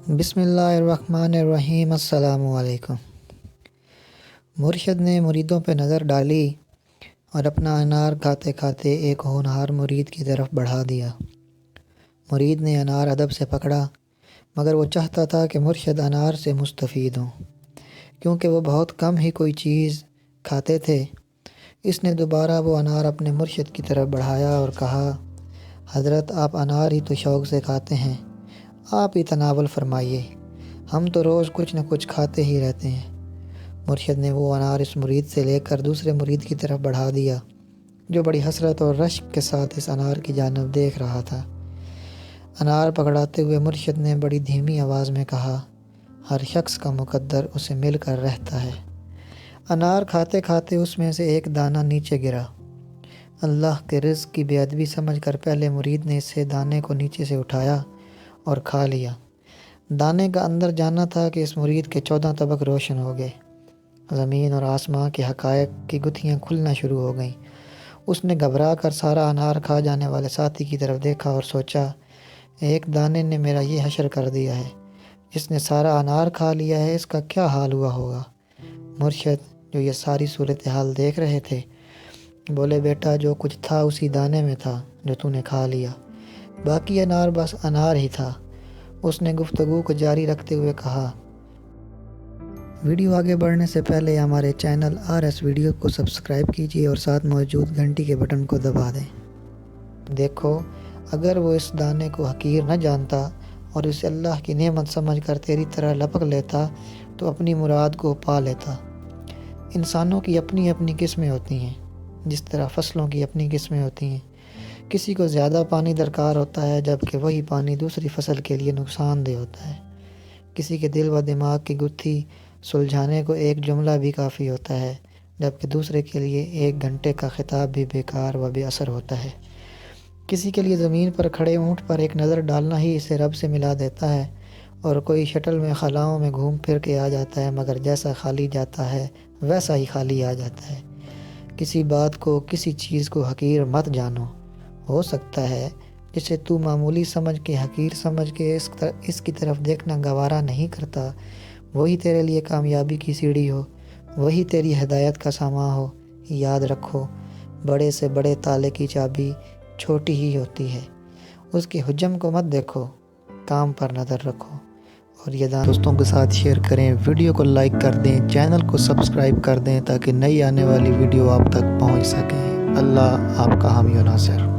بسم اللہ الرحمن الرحیم۔ السلام علیکم۔ مرشد نے مریدوں پہ نظر ڈالی اور اپنا انار کھاتے کھاتے ایک ہونہار مرید کی طرف بڑھا دیا۔ مرید نے انار ادب سے پکڑا، مگر وہ چاہتا تھا کہ مرشد انار سے مستفید ہوں، کیونکہ وہ بہت کم ہی کوئی چیز کھاتے تھے۔ اس نے دوبارہ وہ انار اپنے مرشد کی طرف بڑھایا اور کہا، حضرت آپ انار ہی تو شوق سے کھاتے ہیں، آپ ہی تناول فرمائیے، ہم تو روز کچھ نہ کچھ کھاتے ہی رہتے ہیں۔ مرشد نے وہ انار اس مرید سے لے کر دوسرے مرید کی طرف بڑھا دیا، جو بڑی حسرت اور رشک کے ساتھ اس انار کی جانب دیکھ رہا تھا۔ انار پکڑاتے ہوئے مرشد نے بڑی دھیمی آواز میں کہا، ہر شخص کا مقدر اسے مل کر رہتا ہے۔ انار کھاتے کھاتے اس میں سے ایک دانہ نیچے گرا۔ اللہ کے رزق کی بے ادبی سمجھ کر پہلے مرید نے اسے دانے کو نیچے سے اٹھایا اور کھا لیا۔ دانے کا اندر جانا تھا کہ اس مرید کے 14 طبق روشن ہو گئے۔ زمین اور آسمان کے حقائق کی گتھیاں کھلنا شروع ہو گئیں۔ اس نے گھبرا کر سارا انار کھا جانے والے ساتھی کی طرف دیکھا اور سوچا، ایک دانے نے میرا یہ حشر کر دیا ہے، جس نے سارا انار کھا لیا ہے اس کا کیا حال ہوا ہوگا۔ مرشد، جو یہ ساری صورتحال دیکھ رہے تھے، بولے، بیٹا جو کچھ تھا اسی دانے میں تھا جو تو نے کھا لیا، باقی انار بس انار ہی تھا۔ اس نے گفتگو کو جاری رکھتے ہوئے کہا، ویڈیو آگے بڑھنے سے پہلے ہمارے چینل RS ویڈیو کو سبسکرائب کیجیے اور ساتھ موجود گھنٹی کے بٹن کو دبا دیں۔ دیکھو، اگر وہ اس دانے کو حقیر نہ جانتا اور اسے اللہ کی نعمت سمجھ کر تیری طرح لپک لیتا تو اپنی مراد کو پا لیتا۔ انسانوں کی اپنی اپنی قسمیں ہوتی ہیں، جس طرح فصلوں کی اپنی قسمیں ہوتی ہیں۔ کسی کو زیادہ پانی درکار ہوتا ہے، جبکہ وہی پانی دوسری فصل کے لیے نقصان دہ ہوتا ہے۔ کسی کے دل و دماغ کی گتھی سلجھانے کو ایک جملہ بھی کافی ہوتا ہے، جبکہ دوسرے کے لیے 1 گھنٹے کا خطاب بھی بیکار و بے اثر ہوتا ہے۔ کسی کے لیے زمین پر کھڑے اونٹ پر ایک نظر ڈالنا ہی اسے رب سے ملا دیتا ہے، اور کوئی شٹل میں خلاؤں میں گھوم پھر کے آ جاتا ہے، مگر جیسا خالی جاتا ہے ویسا ہی خالی آ جاتا ہے۔ کسی بات کو، کسی چیز کو حقیر مت جانو۔ ہو سکتا ہے جسے تو معمولی سمجھ کے، حقیر سمجھ کے اس کی طرف دیکھنا گوارا نہیں کرتا، وہی تیرے لیے کامیابی کی سیڑھی ہو، وہی تیری ہدایت کا سامان ہو۔ یاد رکھو، بڑے سے بڑے تالے کی چابی چھوٹی ہی ہوتی ہے، اس کے حجم کو مت دیکھو، کام پر نظر رکھو۔ اور یہ دوستوں کے ساتھ شیئر کریں، ویڈیو کو لائک کر دیں، چینل کو سبسکرائب کر دیں تاکہ نئی آنے والی ویڈیو آپ تک پہنچ سکیں۔ اللہ آپ کا حامی و ناصر۔